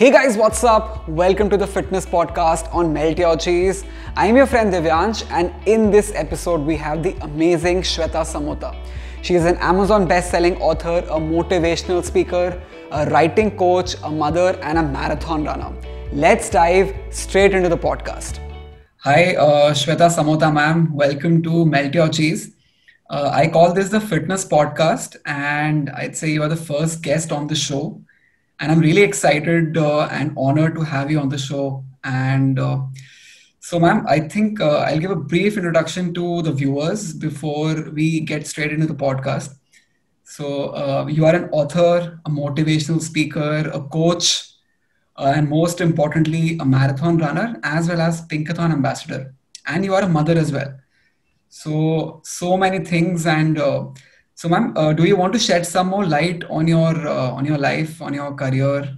Hey guys, what's up? Welcome to the fitness podcast on Melt Your Cheese. I'm your friend Divyansh, and in this episode, we have the amazing Shweta Samota. She is an Amazon best-selling author, a motivational speaker, a writing coach, a mother, and a marathon runner. Let's dive straight into the podcast. Hi, Shweta Samota ma'am. Welcome to Melt Your Cheese. I call this the fitness podcast, and I'd say you are the first guest on the show. And I'm really excited and honored to have you on the show. And ma'am, I think I'll give a brief introduction to the viewers before we get straight into the podcast. So, you are an author, a motivational speaker, a coach, and most importantly, a marathon runner, as well as Pinkathon ambassador. And you are a mother as well. So many things. And ma'am, do you want to shed some more light on your life, on your career?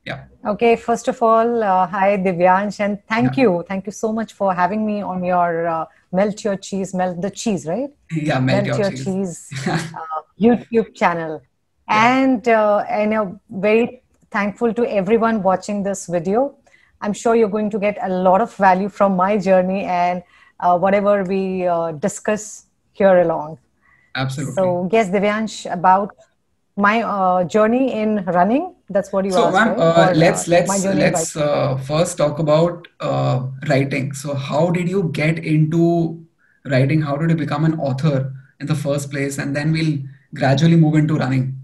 Yeah. Okay, first of all, hi Divyansh, and thank Yeah. you. Thank you so much for having me on your Melt Your Cheese, Melt the Cheese, right? Yeah, melt Melt your Your cheese. Cheese YouTube channel. Yeah. And very thankful to everyone watching this video. I'm sure you're going to get a lot of value from my journey and whatever we discuss here along. Absolutely. So, yes, Divyansh, about my journey in running. That's what you So, asked, ma'am, right? Or my journey in let's writing. first talk about writing. So, how did you get into writing? How did you become an author in the first place? And then we'll gradually move into running.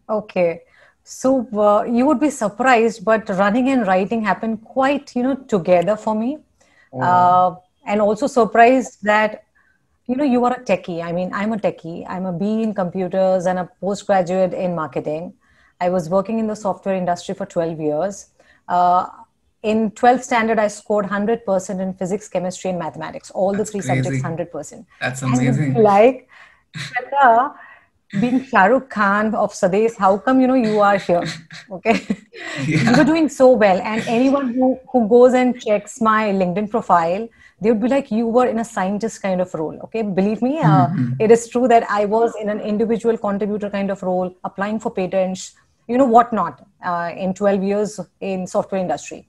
Okay. So you would be surprised, but running and writing happened quite, together for me. Oh, Uh, and also surprised that, you are a techie. I mean, I'm a techie. I'm a B in computers and a postgraduate in marketing. I was working in the software industry for 12 years. Uh, in 12th standard, I scored 100% in physics, chemistry, and mathematics, all the that's three subjects, crazy. 100%. That's And you'd be amazing. like, Shweta, being Shah Rukh Khan of Sades, how come you are here? Okay, you were Yeah. doing so well, and anyone who goes and checks my LinkedIn profile, they would be like, you were in a scientist kind of role. Okay, believe me, Mhm. it is true that I was in an individual contributor kind of role, applying for patents, whatnot, in 12 years in software industry,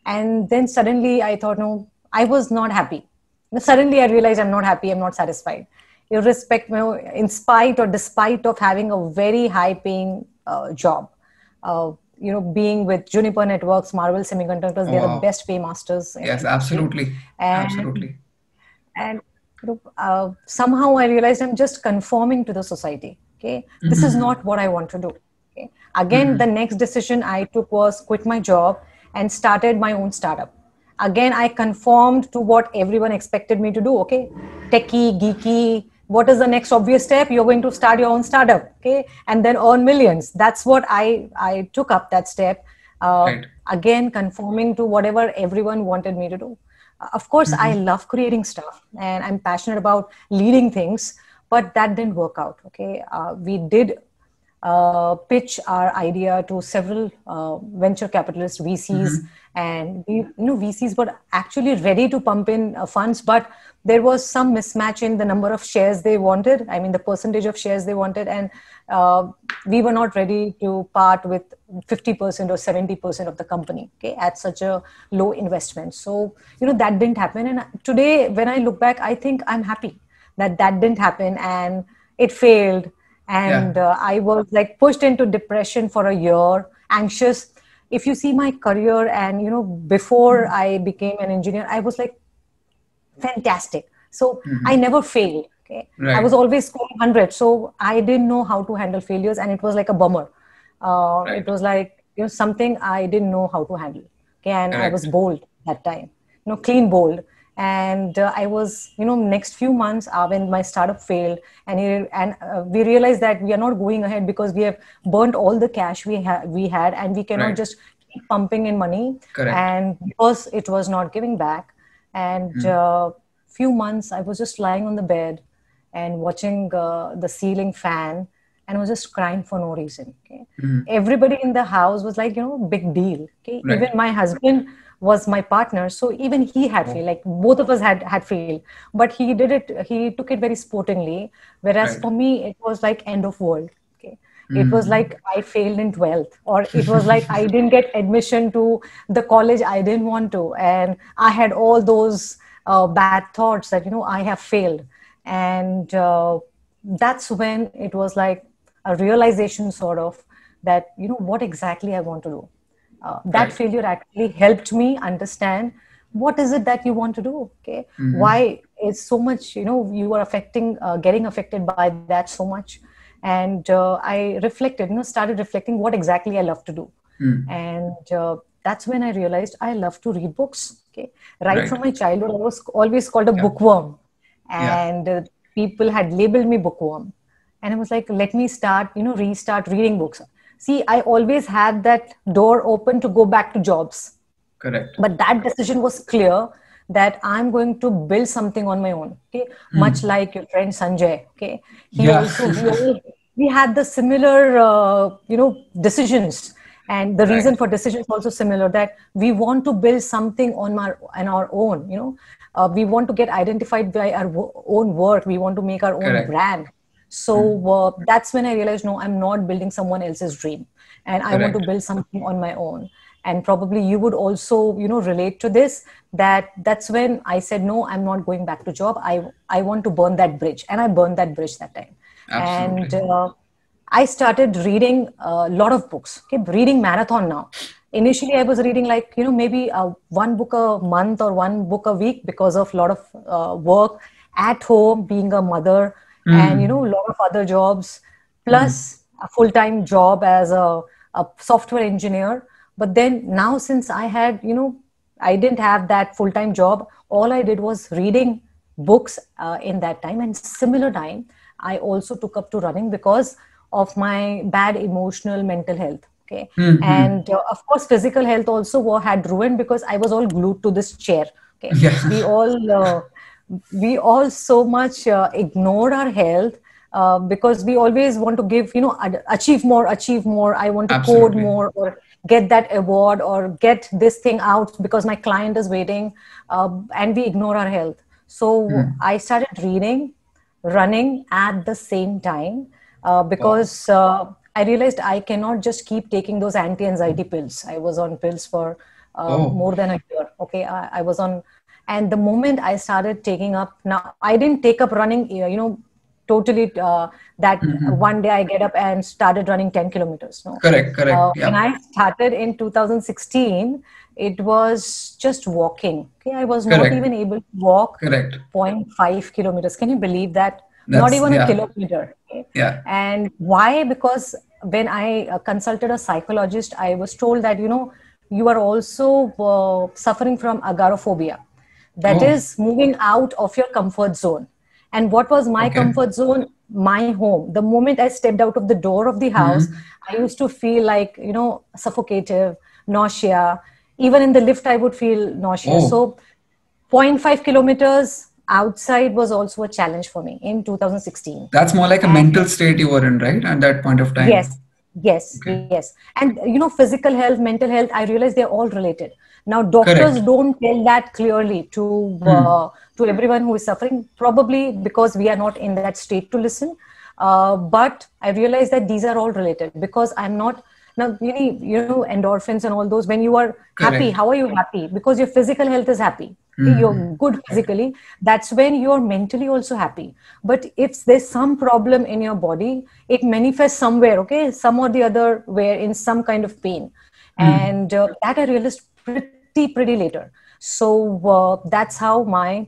and then suddenly I thought, no, I was not happy. Suddenly I realized I'm not happy, I'm not satisfied, in spite or despite of having a very high paying job, being with Juniper Networks, Marvel Semiconductors, Oh, they're the wow. best paymasters in Yes, industry. absolutely. and Absolutely. and somehow I realized I'm just conforming to the society. Okay, this is Mhm. not what I want to do. Okay, again, the Mhm. next decision I took was quit my job and started my own startup. Again, I conformed to what everyone expected me to do. Okay, techie, geeky. What is the next obvious step? You're going to start your own startup, okay, and then earn millions. That's what I took up that step. Uh, Right. Again, conforming to whatever everyone wanted me to do. Of course, I Mhm. love creating stuff and I'm passionate about leading things, but that didn't work out. Okay, we did pitch our idea to several venture capitalist VCs, Mhm. and VCs were actually ready to pump in funds, but there was some mismatch in the number of shares they wanted. I mean, the percentage of shares they wanted, and we were not ready to part with 50% or 70% of the company. Okay, at such a low investment. So that didn't happen. And today, when I look back, I think I'm happy that that didn't happen and it failed, Yeah. and I was like pushed into depression for a year, anxious. If you see my career, and before I became an engineer, I was like fantastic. So I Mhm. never failed. Okay, I was Right. always scoring 100, so I didn't know how to handle failures, and it was like a bummer. It Right. was like something I didn't know how to handle. Okay, and I was Correct. bold that time, clean bold. And I was, next few months when my startup failed, and we realized that we are not going ahead because we have burnt all the cash we had, and we cannot Right. just keep pumping in money, Correct. and because it was not giving back. And Mhm. few months I was just lying on the bed and watching the ceiling fan, and was just crying for no reason. Okay, Mhm. everybody in the house was like, big deal. Okay, even Right. my husband was my partner, so even he had failed. Oh, Like both of us had failed, but he took it very sportingly, whereas right. for me it was like end of world. Okay, It was like I failed in 12th, or it was like I didn't get admission to the college I didn't want to. And I had all those bad thoughts that, I have failed. And that's when it was like a realization sort of that, what exactly I want to do. That failure actually helped me understand what is it that you want to do. Okay. Why is so much, you are getting affected by that so much. And I reflected, started reflecting what exactly I love to do. And that's when I realized I love to read books. Okay. Right from my childhood, I was always called a bookworm. And people had labeled me bookworm. And I was like, let me restart reading books. See, I always had that door open to go back to jobs. Correct. But that decision was clear that I'm going to build something on my own. Okay. Much like your friend Sanjay. Okay. We had the similar, decisions. And the reason for decisions also similar, that we want to build something on our own, we want to get identified by our own work. We want to make our own brand. So that's when I realized, no, I'm not building someone else's dream, and I want to build something on my own. And probably you would also, relate to this, that's when I said, no, I'm not going back to job. I want to burn that bridge. And I burned that bridge that time. Absolutely. And I started reading a lot of books, reading marathon now. Initially, I was reading maybe one book a month or one book a week because of a lot of work at home, being a mother, and, a lot of other jobs, plus a full-time job as a software engineer. But then now, since I had, I didn't have that full-time job, all I did was reading books in that time. And similar time, I also took up to running because of my bad emotional mental health. Okay. And of course, physical health also had ruined because I was all glued to this chair. Okay. We all so much ignored our health because we always want to give, achieve more. I want to code more, or get that award, or get this thing out because my client is waiting, and we ignore our health. So I started reading, running at the same time because I realized I cannot just keep taking those anti-anxiety pills. I was on pills for more than a year. Okay, I was on, and the moment I started taking up, now I didn't take up running, totally that one day I get up and started running 10 kilometers. No, correct. When I started in 2016, it was just walking. Okay, I was not even able to walk 0.5 kilometers. Can you believe that? Not even a kilometer. Okay? And why? Because when I consulted a psychologist, I was told that, you are also suffering from agoraphobia. That is moving out of your comfort zone. And what was my comfort zone? My home. The moment I stepped out of the door of the house, I used to feel like, suffocative, nausea. Even in the lift, I would feel nauseous. So 0.5 kilometers outside was also a challenge for me in 2016. That's more like a mental state you were in, right? At that point of time. Yes. And, physical health, mental health, I realized they're all related. Now, doctors don't tell that clearly to everyone who is suffering, probably because we are not in that state to listen. But I realized that these are all related, because I'm not, now, endorphins and all those, when you are happy, how are you happy? Because your physical health is happy. You're good physically. That's when you're mentally also happy. But if there's some problem in your body, it manifests somewhere, some or the other, where in some kind of pain. And that I realized pretty later. So that's how my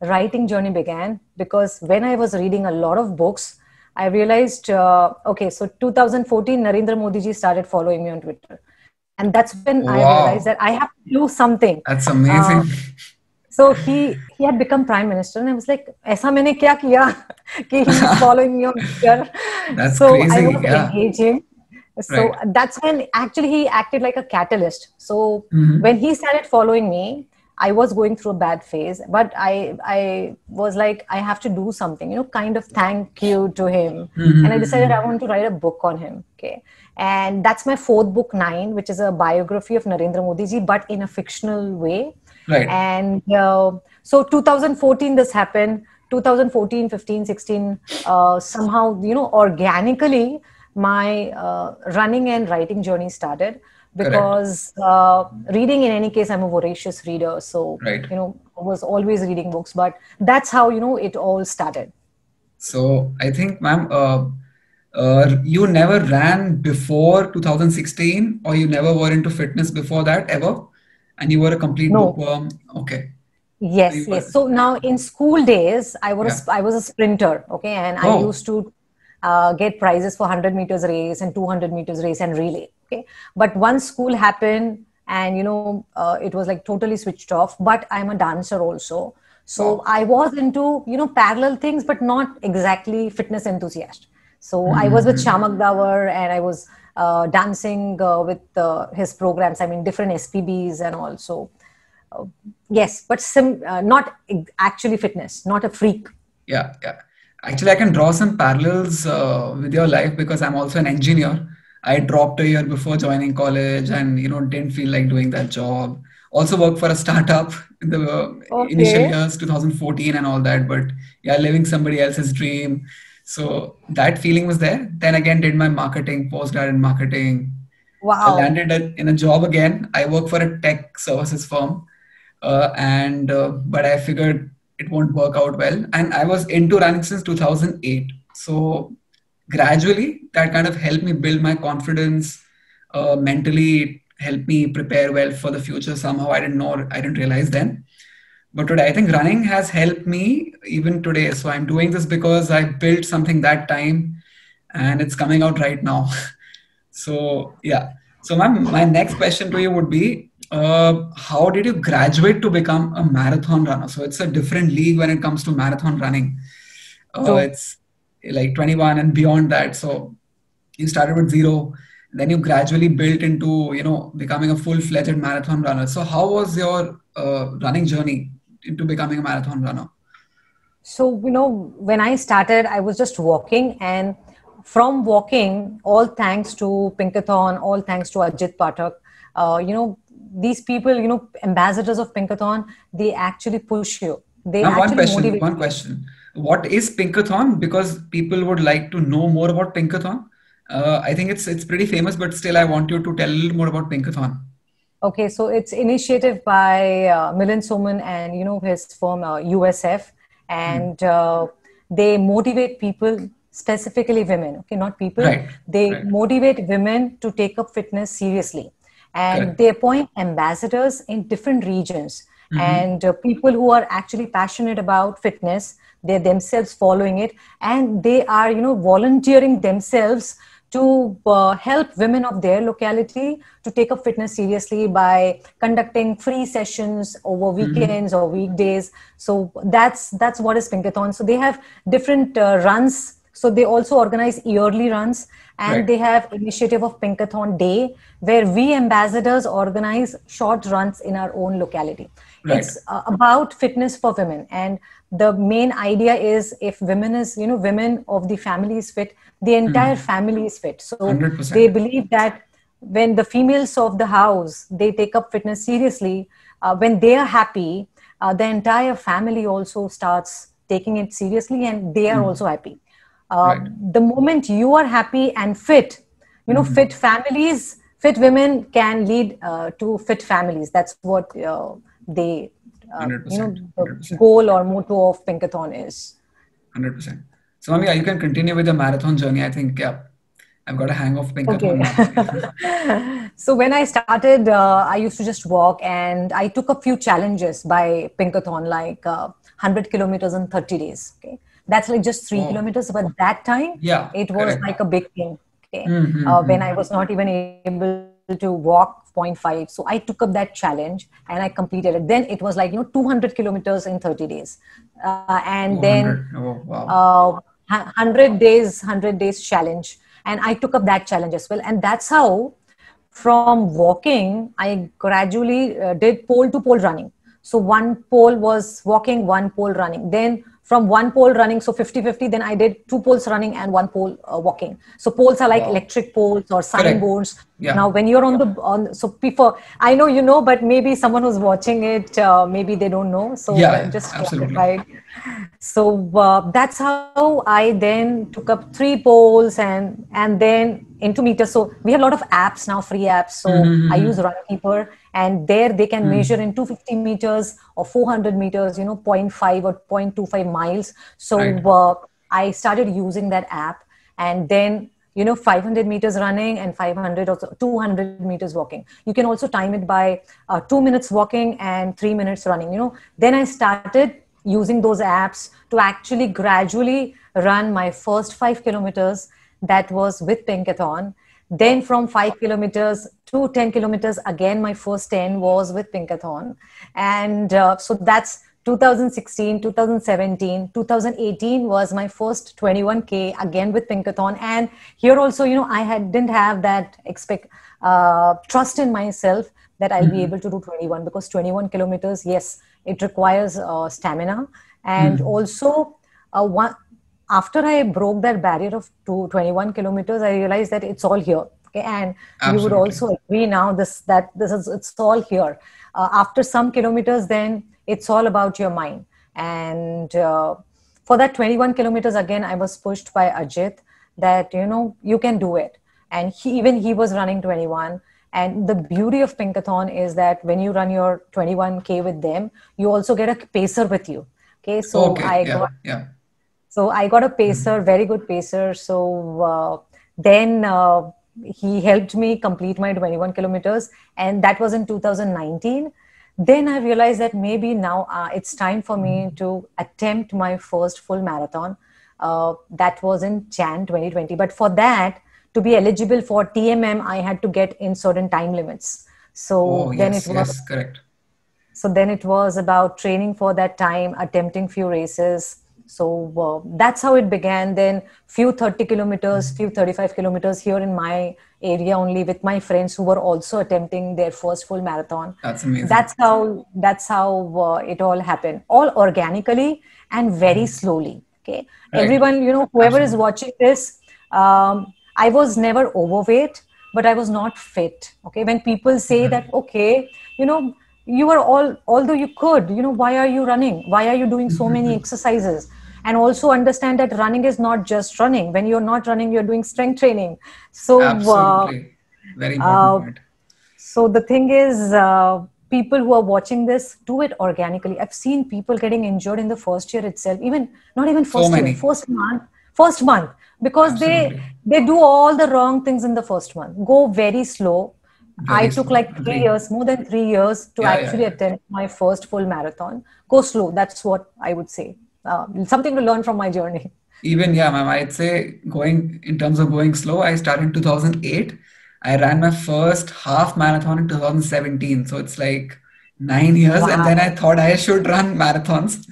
writing journey began, because when I was reading a lot of books, I realized, so 2014, Narendra Modi ji started following me on Twitter. And that's when I realized that I have to do something. That's amazing. So he had become prime minister, and I was like, "Aisa maine kya kiya ki he is following me on Twitter?" That's so crazy. I was engaging. So that's when actually he acted like a catalyst. So when he started following me, I was going through a bad phase, but I was like, I have to do something, kind of thank you to him. And I decided I want to write a book on him. Okay. And that's my fourth book, 9, which is a biography of Narendra Modi ji, but in a fictional way. Right. And so 2014, this happened. 2014, 15, 16, somehow, organically, my running and writing journey started, Correct. because reading, in any case, I'm a voracious reader. So, Right. I was always reading books, but that's how, it all started. So I think, ma'am, you never ran before 2016, or you never were into fitness before that ever, and you were a complete No. bookworm. Okay. So Yes, you yes. were, So now in school days, yeah. I was a sprinter, okay, and I Oh, used to get prizes for 100 meters race and 200 meters race and relay, okay. But once school happened, and it was like totally switched off. But I'm a dancer also, so wow. I was into parallel things, but not exactly fitness enthusiast. So I was with Mm-hmm. Shamak Dawar, and I was dancing with his programs. I mean, different SPBs and also. Uh, yes, but not actually fitness, not a freak. Yeah, yeah. Actually, I can draw some parallels with your life because I'm also an engineer. I dropped a year before joining college, and didn't feel like doing that job. Also worked for a startup in the initial Okay. years, 2014 and all that. But yeah, living somebody else's dream. So that feeling was there. Then again, did my marketing, postgrad in marketing. I Wow. landed in a job again. I work for a tech services firm, and but I figured it won't work out well. And I was into running since 2008. So gradually, that kind of helped me build my confidence mentally. It helped me prepare well for the future. Somehow I didn't know, I didn't realize then. But today, I think running has helped me even today. So I'm doing this because I built something that time, and it's coming out right now. So yeah. So my next question to you would be, how did you graduate to become a marathon runner? So it's a different league when it comes to marathon running. True. It's like 21 and beyond that. So you started with zero, then you gradually built into becoming a full-fledged marathon runner. So how was your running journey into becoming a marathon runner? So, when I started, I was just walking, and from walking, all thanks to Pinkathon, all thanks to Ajit Pathak, these people, ambassadors of Pinkathon, they actually push you. They Ma'am, one actually question. motivate One you. question. What is Pinkathon? Because people would like to know more about Pinkathon. I think it's pretty famous, but still, I want you to tell a little more about Pinkathon. Okay, so it's initiative by Milind Soman and his firm USF, Hmm. and they motivate people, specifically women. Okay, not people. Right. They Right. motivate women to take up fitness seriously, and Correct. they appoint ambassadors in different regions, Mm-hmm. and people who are actually passionate about fitness. They're themselves following it, and they are volunteering themselves to help women of their locality to take up fitness seriously by conducting free sessions over Mm-hmm. weekends or weekdays. So that's what is Pinkathon. So they have different runs. So they also organize yearly runs, and Right. they have initiative of Pinkathon Day, where we ambassadors organize short runs in our own locality. Right. It's about fitness for women, and the main idea is, if women of the family is fit, the entire Mm-hmm. family is fit. So they 100%. believe that when the females of the house, they take up fitness seriously, when they are happy, the entire family also starts taking it seriously, and they are Mm. also happy. Right. The moment you are happy and fit, Mm-hmm. fit families, fit women can lead to fit families. That's what they, 100%. the 100%. goal or motto of Pinkathon is. 100%. So, Mami, you can continue with the marathon journey. I think, yeah, I've got a hang of Pinkathon Okay. now. So when I started, I used to just walk, and I took a few challenges by Pinkathon, like 100 kilometers in 30 days. Okay. That's like just 3 Oh, kilometers. But that time, yeah, it was correct. like a big thing. Okay. When I Mm-hmm. was not even able to walk zero point 0.5. So I took up that challenge and I completed it. Then it was like, 200 kilometers in 30 days. And then 200. Oh, wow. 100 days challenge, and I took up that challenge as well. And that's how, from walking, I gradually did pole to pole running. So one pole was walking, one pole running. Then from one pole running, so 50-50, then I did 2 poles running and 1 pole walking. So poles are like electric poles or signboards. Yeah. Now when you're so before, I know you know, but maybe someone who's watching it, maybe they don't know. So just absolutely. clarified. So that's how I then took up 3 poles and then into meters. So we have a lot of apps now, free apps. So I use Runkeeper, and there they can measure in 250 meters or 400 meters, 0.5 or 0.25 miles. So I started using that app, and then 500 meters running and 500 or 200 meters walking. You can also time it by 2 minutes walking and 3 minutes running. Then I started using those apps to actually gradually run my first 5 kilometers. That was with Pinkathon. Then from 5 kilometers to 10 kilometers, again, my first 10 was with Pinkathon. And so that's 2016, 2017, 2018 was my first 21K again with Pinkathon. And here also, I didn't have that trust in myself that I'll be able to do 21, because 21 kilometers, yes, it requires stamina. And also after I broke that barrier of 21 kilometers, I realized that it's all here. Okay, and you would also agree now it's all here. After some kilometers, then it's all about your mind. And for that 21 kilometers, again, I was pushed by Ajit that, you can do it. And he was running 21. And the beauty of Pinkathon is that when you run your 21K with them, you also get a pacer with you. Okay, so I got a pacer, very good pacer. So then he helped me complete my 21 kilometers, and that was in 2019. Then I realized that maybe now it's time for me to attempt my first full marathon. That was in Jan 2020. But for that, to be eligible for TMM, I had to get in certain time limits. So correct. So then it was about training for that time, attempting few races. So that's how it began. Then few 30 kilometers, few 35 kilometers here in my area only with my friends who were also attempting their first full marathon. That's amazing. That's how it all happened, all organically and very slowly. Okay, right. Everyone, whoever is watching this, I was never overweight, but I was not fit. Okay, when people say that, okay, you are although you could, why are you running? Why are you doing so many exercises? And also understand that running is not just running. When you're not running, you're doing strength training. So absolutely, very important point. So the thing is, people who are watching this, do it organically. I've seen people getting injured in the first year itself, not even first year, first month, because they do all the wrong things in the first month. Go very slow. I took like 3 years, more than 3 years to actually attempt my first full marathon. Go slow. That's what I would say. Something to learn from my journey. Even, ma'am, I'd say in terms of going slow, I started in 2008. I ran my first half marathon in 2017. So it's like 9 years. Wow. And then I thought I should run marathons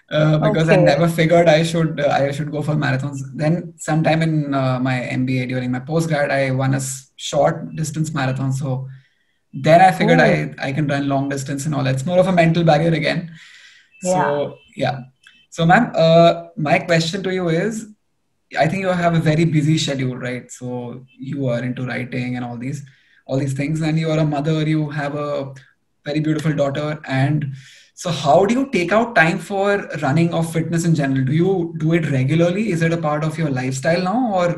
because I never figured I should go for marathons. Then sometime in my MBA during my postgrad, I won a short distance marathon. So then I figured I can run long distance and all that. It's more of a mental barrier again. So, So, ma'am, my question to you is, I think you have a very busy schedule, right? So you are into writing and all these things, and you are a mother, you have a very beautiful daughter. And so how do you take out time for running or fitness in general? Do you do it regularly? Is it a part of your lifestyle now, or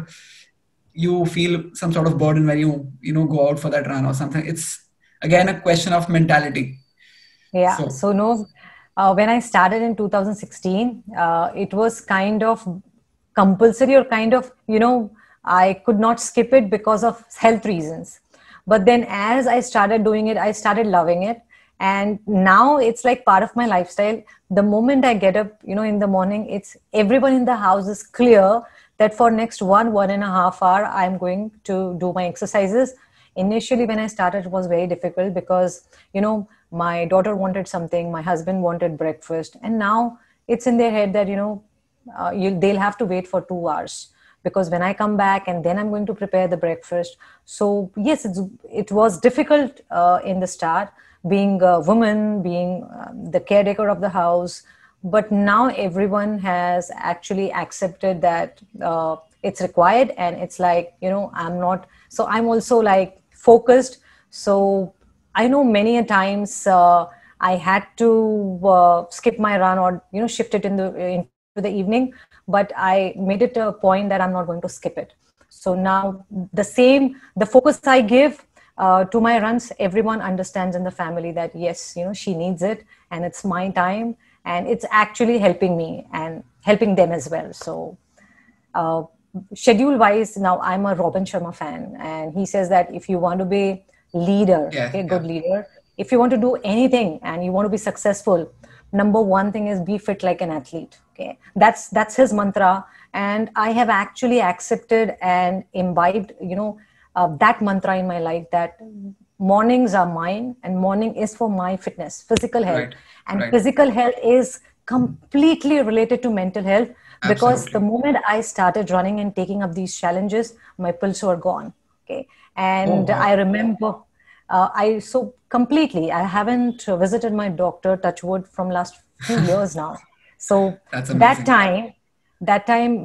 you feel some sort of burden when you go out for that run or something? It's again a question of mentality. Yeah. So no, when I started in 2016, it was kind of compulsory, or kind of, I could not skip it because of health reasons. But then as I started doing it, I started loving it. And now it's like part of my lifestyle. The moment I get up, in the morning, it's everyone in the house is clear that for next 1.5 hours, I'm going to do my exercises. Initially, when I started, it was very difficult because, my daughter wanted something, my husband wanted breakfast. And now it's in their head that, they'll have to wait for 2 hours, because when I come back and then I'm going to prepare the breakfast. So yes, it was difficult in the start, being a woman, being the caretaker of the house, but now everyone has actually accepted that it's required, and it's like, I'm not, so I'm also like focused. So I know many a times I had to skip my run, or shift it into the evening, but I made it a point that I'm not going to skip it. So now the focus I give to my runs, everyone understands in the family that yes, she needs it, and it's my time, and it's actually helping me and helping them as well. So uh, schedule wise, now I'm a Robin Sharma fan, and he says that if you want to be leader, Yeah, okay, yeah. good leader, if you want to do anything and you want to be successful, number one thing is be fit like an athlete. Okay, that's his mantra, and I have actually accepted and imbibed, that mantra in my life, that mornings are mine, and morning is for my fitness, physical health. Right, And right. physical health is completely related to mental health, because the Absolutely. moment I started running and taking up these challenges, my pills were gone. Okay. Oh, And I wow. remember so completely, I haven't visited my doctor, touch wood, from last few years now. So That's that amazing. time, that time,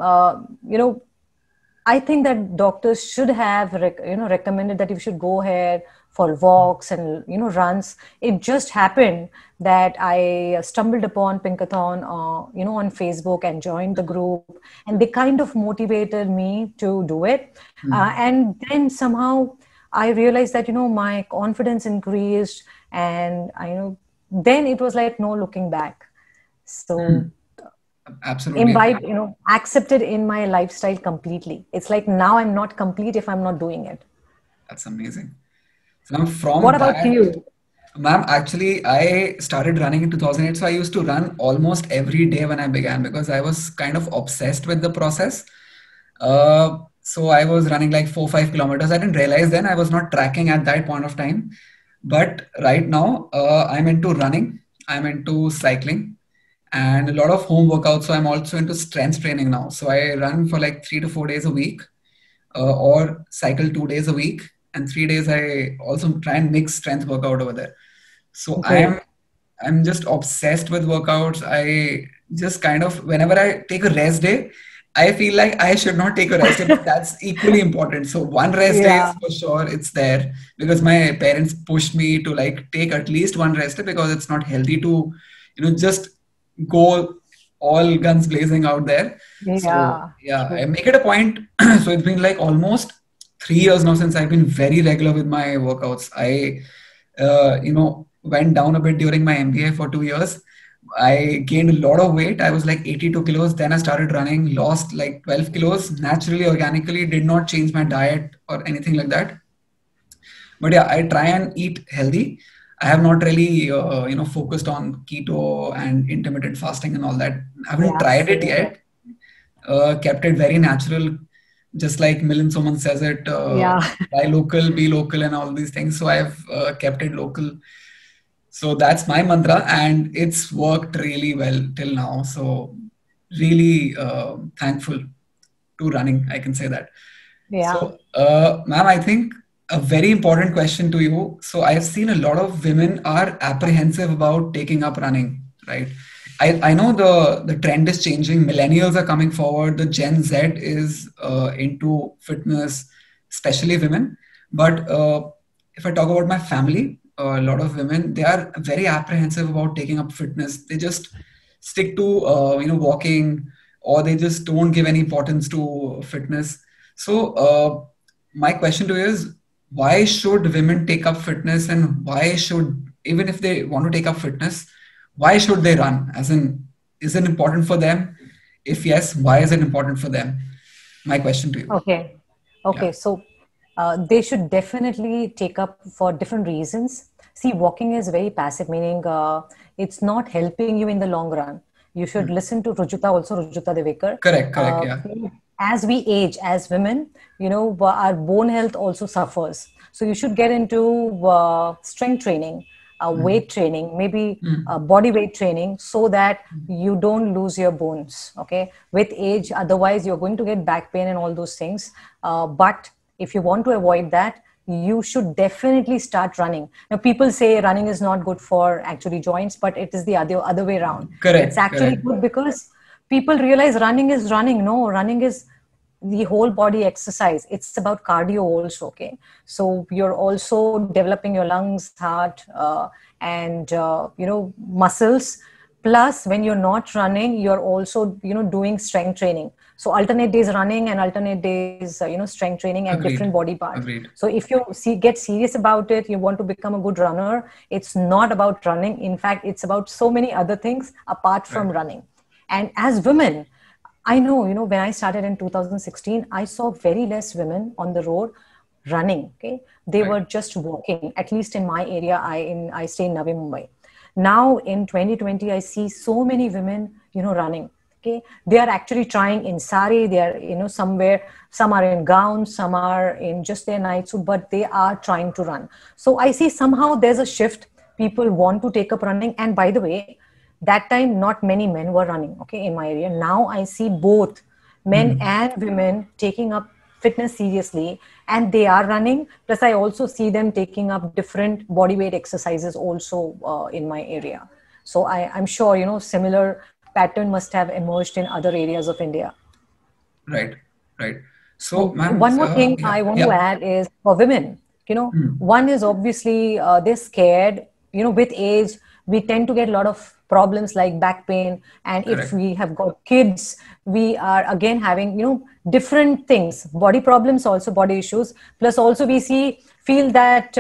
I think that doctors should have, recommended that you should go ahead for walks and runs. It just happened that I stumbled upon Pinkathon, on Facebook, and joined the group, and they kind of motivated me to do it. Hmm. And then somehow I realized that my confidence increased, and then it was like no looking back. So Hmm. Absolutely. imbibe, accepted in my lifestyle completely. It's like now I'm not complete if I'm not doing it. That's amazing. So now What from about that, you? ma'am, actually, I started running in 2008. So I used to run almost every day when I began because I was kind of obsessed with the process. So I was running like 4, 5 kilometers. I didn't realize then I was not tracking at that point of time. But right now, I'm into running, I'm into cycling, and a lot of home workouts. So I'm also into strength training now. So I run for like 3 to 4 days a week, or cycle 2 days a week, and 3 days I also try and mix strength workout over there. So Great. I'm just obsessed with workouts. I just kind of whenever I take a rest day, I feel like I should not take a rest day, but that's equally important. So one rest day Yeah. is for sure it's there because my parents pushed me to like take at least one rest day because it's not healthy to, just go all guns blazing out there. So Yeah. yeah, I True. make it a point. So it's been like almost 3 years now since I've been very regular with my workouts. I went down a bit during my MBA for 2 years. I gained a lot of weight. I was like 82 kilos. Then I started running, lost like 12 kilos naturally, organically, did not change my diet or anything like that. But yeah, I try and eat healthy. I have not really, focused on keto and intermittent fasting and all that. I haven't Yeah. tried it Same. yet. Kept it very natural, just like Milind Soman says it, Yeah. buy local, be local, and all these things. So I've kept it local. So that's my mantra, and it's worked really well till now. So really thankful to running, I can say that. Yeah. So, ma'am, I think a very important question to you. So, I have seen a lot of women are apprehensive about taking up running, right? I know the trend is changing. Millennials are coming forward. The Gen Z is into fitness, especially women. But if I talk about my family, a lot of women they are very apprehensive about taking up fitness. They just stick to walking, or they just don't give any importance to fitness. So, my question to you is why should women take up fitness, and why should, even if they want to take up fitness, why should they run? As in, is it important for them? If yes, why is it important for them? My question to you. Okay. Yeah. Okay. So they should definitely take up for different reasons. See, walking is very passive, meaning it's not helping you in the long run. You should Hmm. listen to Rujuta, also Rujuta Devekar. Correct, correct. Yeah. As we age as women, our bone health also suffers. So you should get into strength training, Hmm. weight training, maybe Hmm. body weight training, so that you don't lose your bones. Okay, with age, otherwise you're going to get back pain and all those things. But if you want to avoid that, you should definitely start running. Now, people say running is not good for actually joints, but it is the other way around. It's Correct, actually correct. good because people realize running is running. No, running is the whole body exercise. It's about cardio also. Okay, so you're also developing your lungs, heart, and muscles. Plus, when you're not running, you're also doing strength training. So alternate days running and alternate days strength training and different Agreed. body parts. Agreed. So if you get serious about it, you want to become a good runner, it's not about running. In fact, it's about so many other things apart from Right. running. And as women, I know, when I started in 2016, I saw very less women on the road running. Okay, they Right. were just walking. At least in my area, I stay in Navi Mumbai. Now in 2020, I see so many women, running. Okay, they are actually trying in sari. They are, somewhere. Some are in gowns, some are in just their night suit, but they are trying to run. So I see somehow there's a shift. People want to take up running. And by the way, that time not many men were running, okay, in my area. Now I see both men Hmm. and women taking up fitness seriously, and they are running. Plus I also see them taking up different body weight exercises also in my area. So I'm sure similar pattern must have emerged in other areas of India. Right. Right. So, And ma'am, one more thing yeah, I want to yeah. add is for women, Hmm. one is obviously they're scared. With age, we tend to get a lot of problems like back pain. And if Correct. we have got kids, we are again having, different things, body problems, also body issues. Plus also we feel that,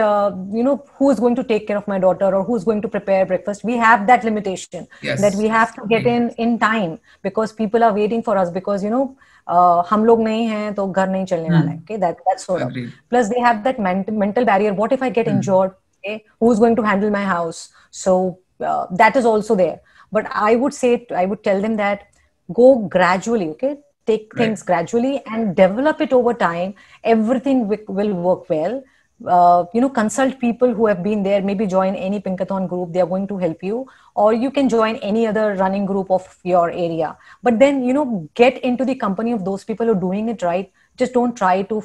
who's going to take care of my daughter or who's going to prepare breakfast. We have that limitation that we Yes. have Yes. to get Agreed. in time because people are waiting for us because, हम लोग नहीं हैं तो घर नहीं चलने वाला है. Hmm. Okay, that's sort of. Agreed. Plus they have that mental barrier. What if I get Hmm. injured? Okay, who's going to handle my house? So that is also there. But I would tell them that go gradually. Okay, take Right. things gradually and develop it over time. Everything will work well. Consult people who have been there. Maybe join any Pinkathon group. They are going to help you, or you can join any other running group of your area. But then get into the company of those people who are doing it right. Just don't try to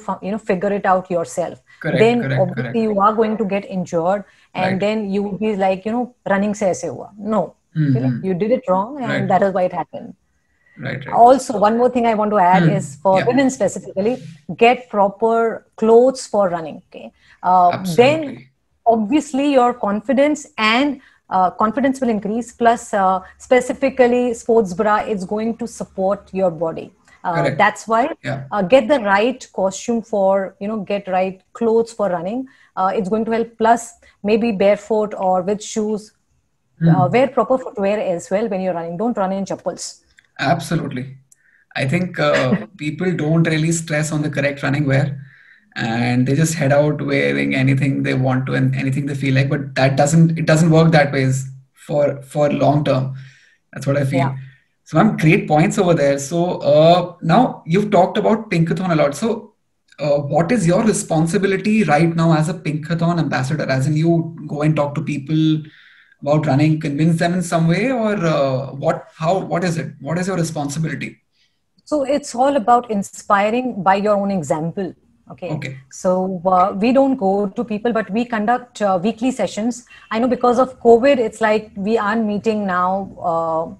figure it out yourself. Correct. Then Correct. obviously Correct. you are going to get injured, and Right. then you will be like running se aise hua. No, okay? Hmm. You did it wrong, and Right. that is why it happened. Right. Right. Also, one more thing I want to add is for Yeah. women specifically, get proper clothes for running. Okay, then Absolutely. obviously your confidence and confidence will increase. Plus, specifically sports bra is going to support your body. Correct. That's why Yeah. get the right costume for get right clothes for running. It's going to help. Plus, maybe barefoot or with shoes. Wear proper footwear as well when you're running. Don't run in chappals. Absolutely. I think people don't really stress on the correct running wear, and they just head out wearing anything they want to and anything they feel like. But it doesn't work that ways for long term. That's what I feel. Yeah. So, ma'am, great points over there. So now you've talked about Pinkathon a lot. So what is your responsibility right now as a Pinkathon ambassador? As in, you go and talk to people about running, convince them in some way, or what is it? What is your responsibility? So it's all about inspiring by your own example. Okay. Okay. So we don't go to people, but we conduct weekly sessions. I know because of COVID, it's like we aren't meeting now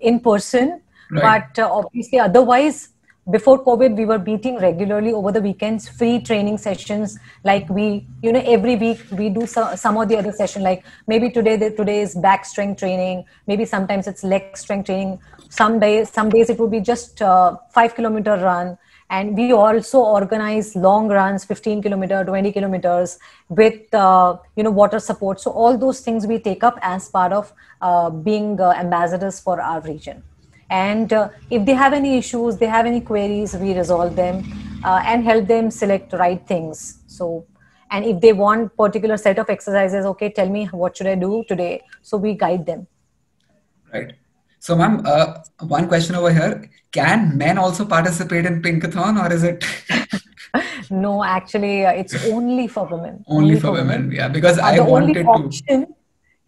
in person, Right. but obviously otherwise before COVID we were meeting regularly over the weekends, free training sessions. Like we every week we do some or the other session, like maybe today is back strength training, maybe sometimes it's leg strength training, some days it would be just 5 kilometer run. And we also organize long runs, 15 kilometer, 20 kilometers with water support. So all those things we take up as part of being ambassadors for our region. And if they have any issues, they have any queries, we resolve them and help them select right things. So, and if they want particular set of exercises, okay, tell me what should I do today? So we guide them. Right. So, ma'am, one question over here. Can men also participate in Pinkathon, or is it No, actually, it's only for women. only for women? Yeah, because I The only wanted to. option,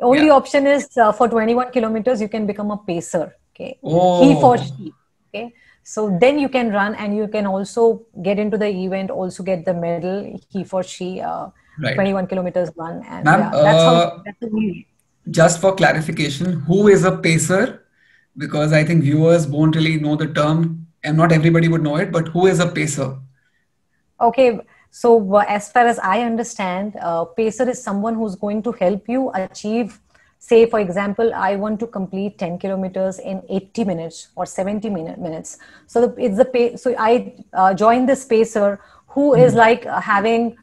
only Yeah. option is for 21 kilometers, you can become a pacer. Okay, he for Oh, she. Okay, So then you can run and you can also get into the event, also get the medal, he for she, Right. 21 kilometers run. And Ma'am, yeah, that's the way. just for clarification, who is a pacer? Because I think viewers won't really know the term, and not everybody would know it, but who is a pacer? Okay, so as far as I understand, pacer is someone who's going to help you achieve, say, for example, I want to complete 10 kilometers in 80 minutes or 70 minutes. So so I joined this pacer who is like having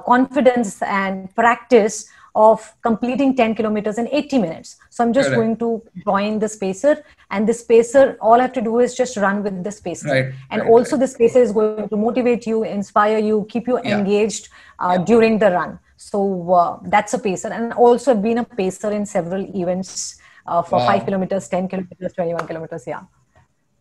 confidence and practice of completing 10 kilometers in 80 minutes. So I'm just Correct. going to join the spacer, and the spacer, all I have to do is just run with the spacer. Right, And right, also right. the spacer is going to motivate you, inspire you, keep you Yeah, engaged yeah. during the run. So that's a pacer. And also I've been a pacer in several events for 5 Wow. kilometers, 10 kilometers, 21 kilometers. Yeah.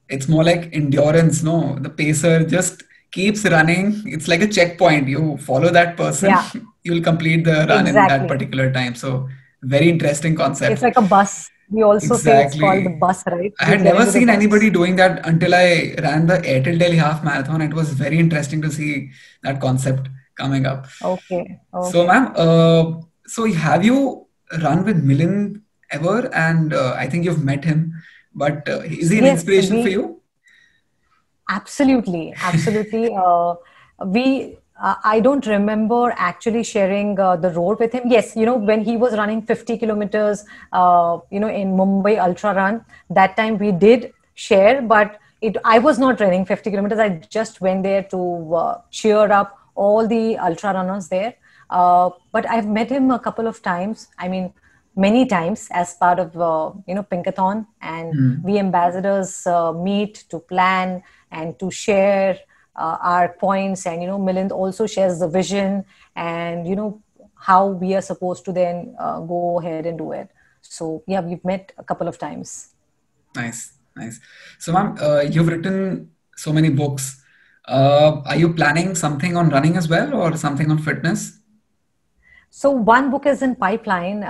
It's more like endurance, no? The pacer just keeps running. It's like a checkpoint. You follow that person, Yeah, you'll complete the run in that exactly. particular time. So, very interesting It's concept. like a bus. We also say it's called the Exactly. bus, right? I You had get never into the seen anybody bus. doing that until I ran the Airtel Delhi Half Marathon. It was very interesting to see that concept coming up. Okay, So, okay. ma'am, so have you run with Milind ever? And I think you've met him, but is he an Yes, inspiration for we you? absolutely, absolutely. I don't remember actually sharing the road with him. Yes, when he was running 50 kilometers, in Mumbai Ultra Run, that time we did share, but I was not running 50 kilometers. I just went there to cheer up all the ultra runners there. But I've met him a couple of times. I mean, many times as part of Pinkathon, and Hmm. we ambassadors meet to plan and to share our points. And Milind also shares the vision, and how we are supposed to then go ahead and do it. So yeah, we've met a couple of times. Nice, nice. So, ma'am, you've written so many books. Are you planning something on running as well, or something on fitness? So one book is in pipeline,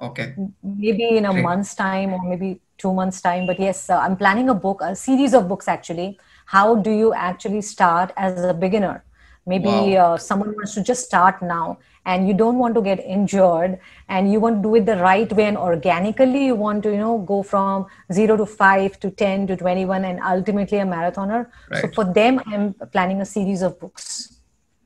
Okay, maybe in a great. month's time or maybe 2 months' time. But yes, I'm planning a book, a series of books actually. How do you actually start as a beginner? Maybe Wow. someone wants to just start now, and you don't want to get injured, and you want to do it the right way and organically. You want to, go from 0 to 5 to 10 to 21 and ultimately a marathoner. So Right. for them, I'm planning a series of books.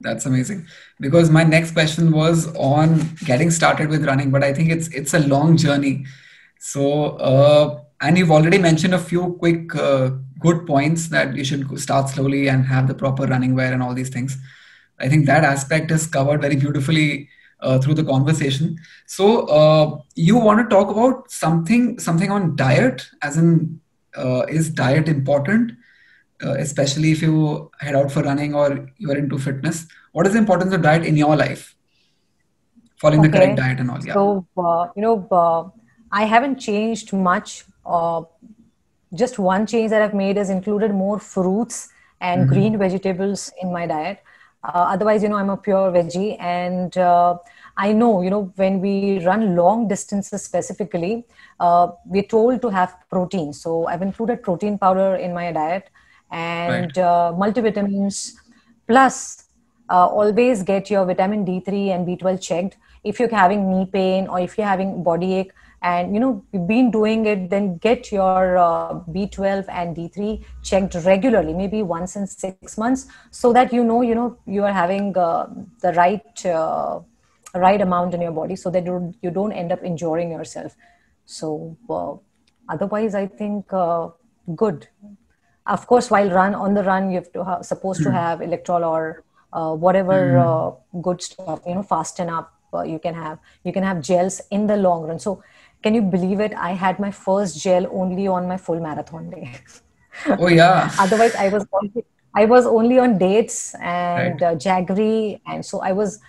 That's amazing. Because my next question was on getting started with running, but I think it's a long journey. So, and you've already mentioned a few quick good points that you should start slowly and have the proper running wear and all these things. I think that aspect is covered very beautifully through the conversation. So, you want to talk about something on diet, as in, is diet important? Especially if you head out for running or you are into fitness, what is the importance of diet in your life? Following the correct Okay. diet and all, yeah. So, I haven't changed much. Just one change that I've made is included more fruits and green Hmm. vegetables in my diet. Otherwise, I'm a pure veggie. And I know, when we run long distances specifically, we're told to have protein. So I've included protein powder in my diet Right. and multivitamins. Plus, always get your vitamin D3 and B12 checked. If you're having knee pain or if you're having body ache, and you've been doing it, then get your B12 and D3 checked regularly, maybe once in 6 months, so that you are having the right amount in your body, so that you don't end up injuring yourself. So otherwise, I think good. Of course, while on the run, you have to supposed to have electrol or whatever Hmm. good stuff, fasten up. You can have gels in the long run. So can you believe it? I had my first gel only on my full marathon day. Oh yeah. Otherwise, I was only on dates and Right. jaggery, and so I was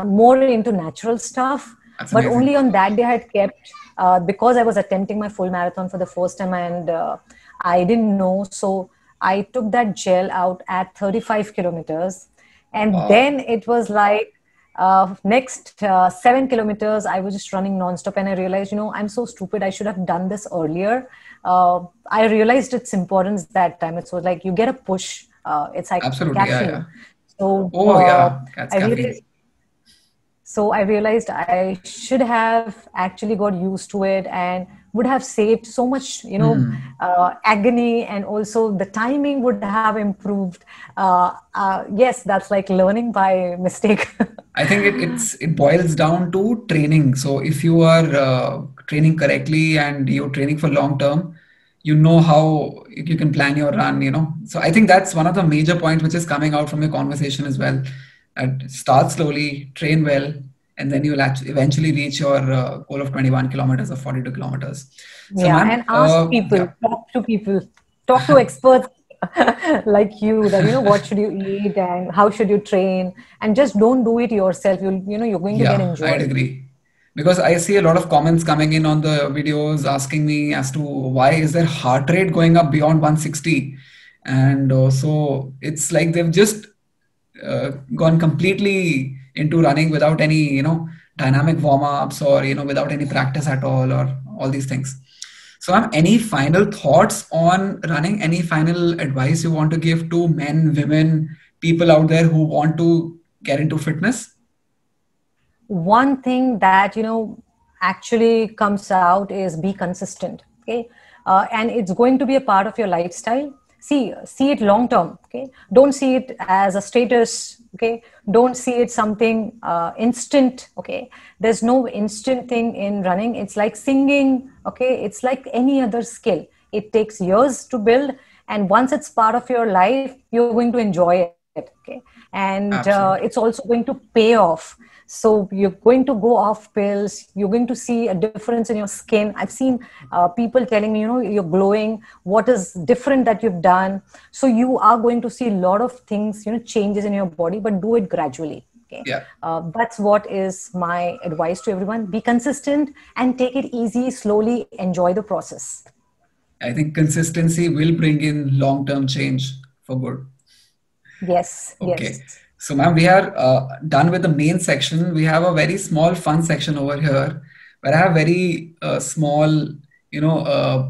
more into natural stuff. That's But only amazing. on that day I had kept, because I was attempting my full marathon for the first time, and I didn't know. So I took that gel out at 35 kilometers, and Wow. then it was like, Next 7 kilometers, I was just running nonstop, and I realized, I'm so stupid. I should have done this earlier. I realized its importance that time. It was like you get a push. It's like Absolutely. Yeah, caffeine. yeah. So Oh, yeah. That's I caffeine. realized so I realized I should have actually got used to it and would have saved so much, agony, and also the timing would have improved. Yes, that's like learning by mistake. I think it boils down to training. So if you are training correctly and you're training for long term, you know how you can plan your run. So I think that's one of the major points which is coming out from your conversation as well. And start slowly, train well, and then you'll actually eventually reach your goal of 21 kilometers or 42 kilometers. So, Yeah, ma'am, and ask people, people, talk to experts like you that what should you eat and how should you train, and just don't do it yourself. You're going to get yeah, I'd injured. agree. Because I see a lot of comments coming in on the videos asking me as to why is their heart rate going up beyond 160? And so it's like they've just gone completely into running without any, dynamic warm-ups or, without any practice at all or all these things. So, any final thoughts on running? Any final advice you want to give to men, women, people out there who want to get into fitness? One thing that actually comes out is be consistent. Okay. And it's going to be a part of your lifestyle. See it long term. Okay, don't see it as a status. Okay, don't see it something instant. Okay, there's no instant thing in running. It's like singing. Okay, it's like any other skill. It takes years to build, and once it's part of your life, you're going to enjoy it. Okay, and it's also going to pay off. So you're going to go off pills. You're going to see a difference in your skin. I've seen people telling me, you're glowing. What is different that you've done? So you are going to see a lot of things, changes in your body, but do it gradually. Okay. Yeah. That's what is my advice to everyone. Be consistent and take it easy, slowly enjoy the process. I think consistency will bring in long-term change for good. Yes. Okay. Yes. So, ma'am, we are done with the main section. We have a very small fun section over here where I have very small,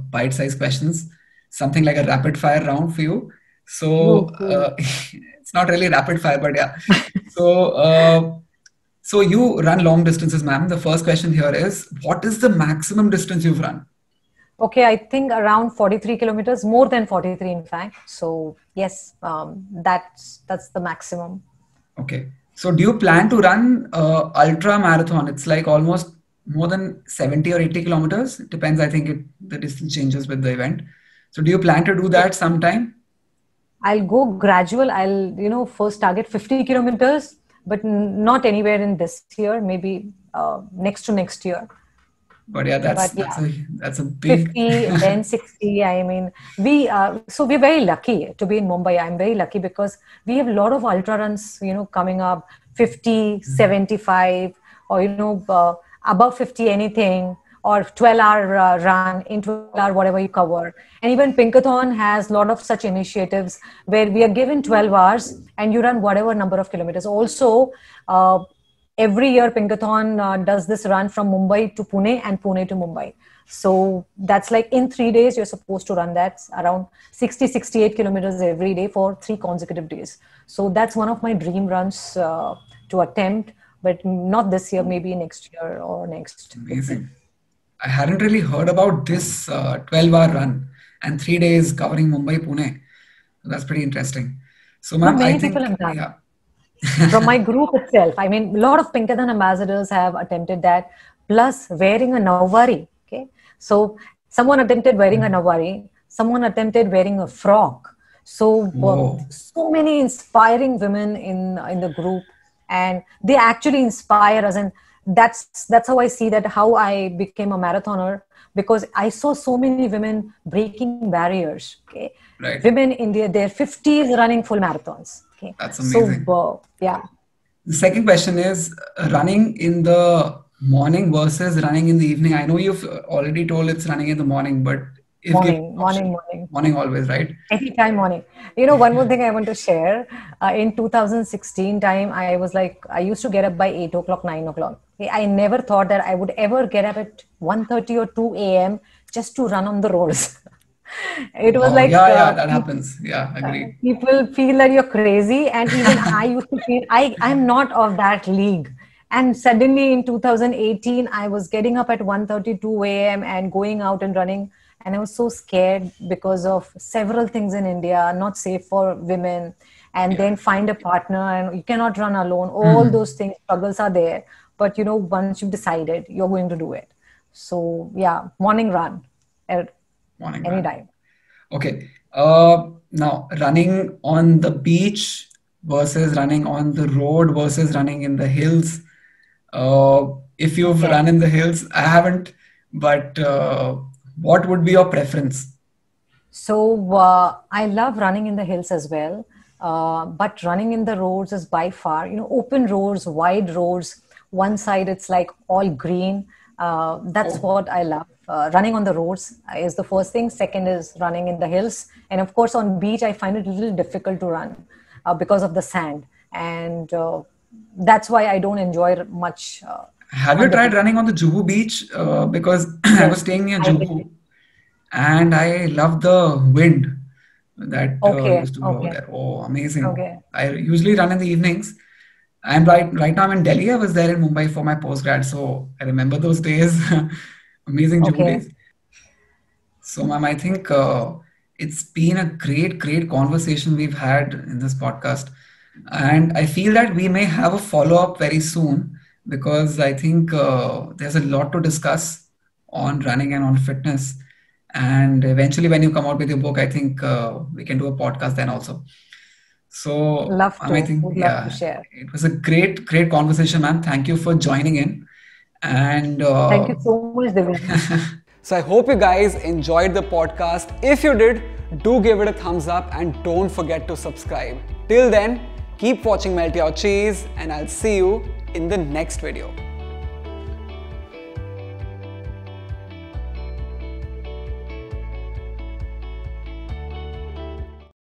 bite-sized questions, something like a rapid fire round for you. So, it's not really rapid fire, but yeah. So you run long distances, ma'am. The first question here is, what is the maximum distance you've run? Okay, I think around 43 kilometers, more than 43 in fact. So yes, that's the maximum. Okay. So do you plan to run ultra marathon? It's like almost more than 70 or 80 kilometers. It depends. I think the distance changes with the event. So do you plan to do that sometime? I'll go gradual. I'll, first target 50 kilometers, but not anywhere in this year, maybe next to next year. But yeah, that's a big 50, then 60. I mean, we're very lucky to be in Mumbai. I'm very lucky because we have a lot of ultra runs, coming up 50, 75, or, above 50, anything, or 12-hour run in 12-hour, whatever you cover. And even Pinkathon has a lot of such initiatives where we are given 12 hours and you run whatever number of kilometers. Also, every year, Pinkathon does this run from Mumbai to Pune and Pune to Mumbai. So that's like in 3 days, you're supposed to run that around 60, 68 kilometers every day for 3 consecutive days. So that's one of my dream runs to attempt, but not this year, maybe next year or next. Amazing. I hadn't really heard about this 12-hour run and 3 days covering Mumbai, Pune. So that's pretty interesting. So, ma'am, many people have done. Yeah. From my group itself, I mean, a lot of Pinkathon ambassadors have attempted that, plus wearing a Nawari. Okay, so someone attempted wearing a Nawari, someone attempted wearing a frock. So so many inspiring women in the group, and they actually inspire us, and that's how I see that how I became a marathoner, because I saw so many women breaking barriers. Okay, right. Women in their 50s running full marathons. Okay. That's amazing. So, yeah. The second question is running in the morning versus running in the evening. I know you've already told it's running in the morning, but If given Morning, an morning, option. morning. Morning always, right? Anytime morning. You know, one more thing I want to share. In 2016 time, I was like, I used to get up by 8 o'clock, 9 o'clock. I never thought that I would ever get up at 1:30 or 2 a.m. just to run on the roads. It was Wow. like Yeah, that happens. Yeah, agreed. people feel that you're crazy, and even I used to feel I'm not of that league. And suddenly in 2018 I was getting up at 1:32 a.m. and going out and running, and I was so scared because of several things in India, not safe for women, and Yeah. then find a partner, and you cannot run alone. All those things, struggles are there, but you know, once you've decided, you're going to do it. So yeah, morning run Morning run. anytime. Okay. Now running on the beach versus running on the road versus running in the hills. If you've Okay. run in the hills, I haven't, but what would be your preference? So I love running in the hills as well, but running in the roads is by far, you know, open roads, wide roads. One side it's like all green. That's Oh, what I love. Running on the roads is the first thing. Second is running in the hills, and of course on beach I find it a little difficult to run because of the sand, and that's why I don't enjoy much have you on the tried beach. running on the Juhu beach? Because I Yes, was staying near I did. Juhu, and I love the wind that Okay, used to blow okay, there. Oh, amazing. okay, I usually run in the evenings. I'm right now I'm in Delhi. I was there in Mumbai for my postgrad, so I remember those days. Amazing Juhu okay. days. So, ma'am, I think it's been a great conversation we've had in this podcast. And I feel that we may have a follow up very soon because I think there's a lot to discuss on running and on fitness. And eventually, when you come out with your book, I think we can do a podcast then also. So, Love I to. think, Would love to yeah, share. it was a great conversation, ma'am. Thank you for joining in. And Thank you so much, Divyansh. So I hope you guys enjoyed the podcast. If you did, do give it a thumbs up and don't forget to subscribe. Till then, keep watching Melt Your Cheese and I'll see you in the next video.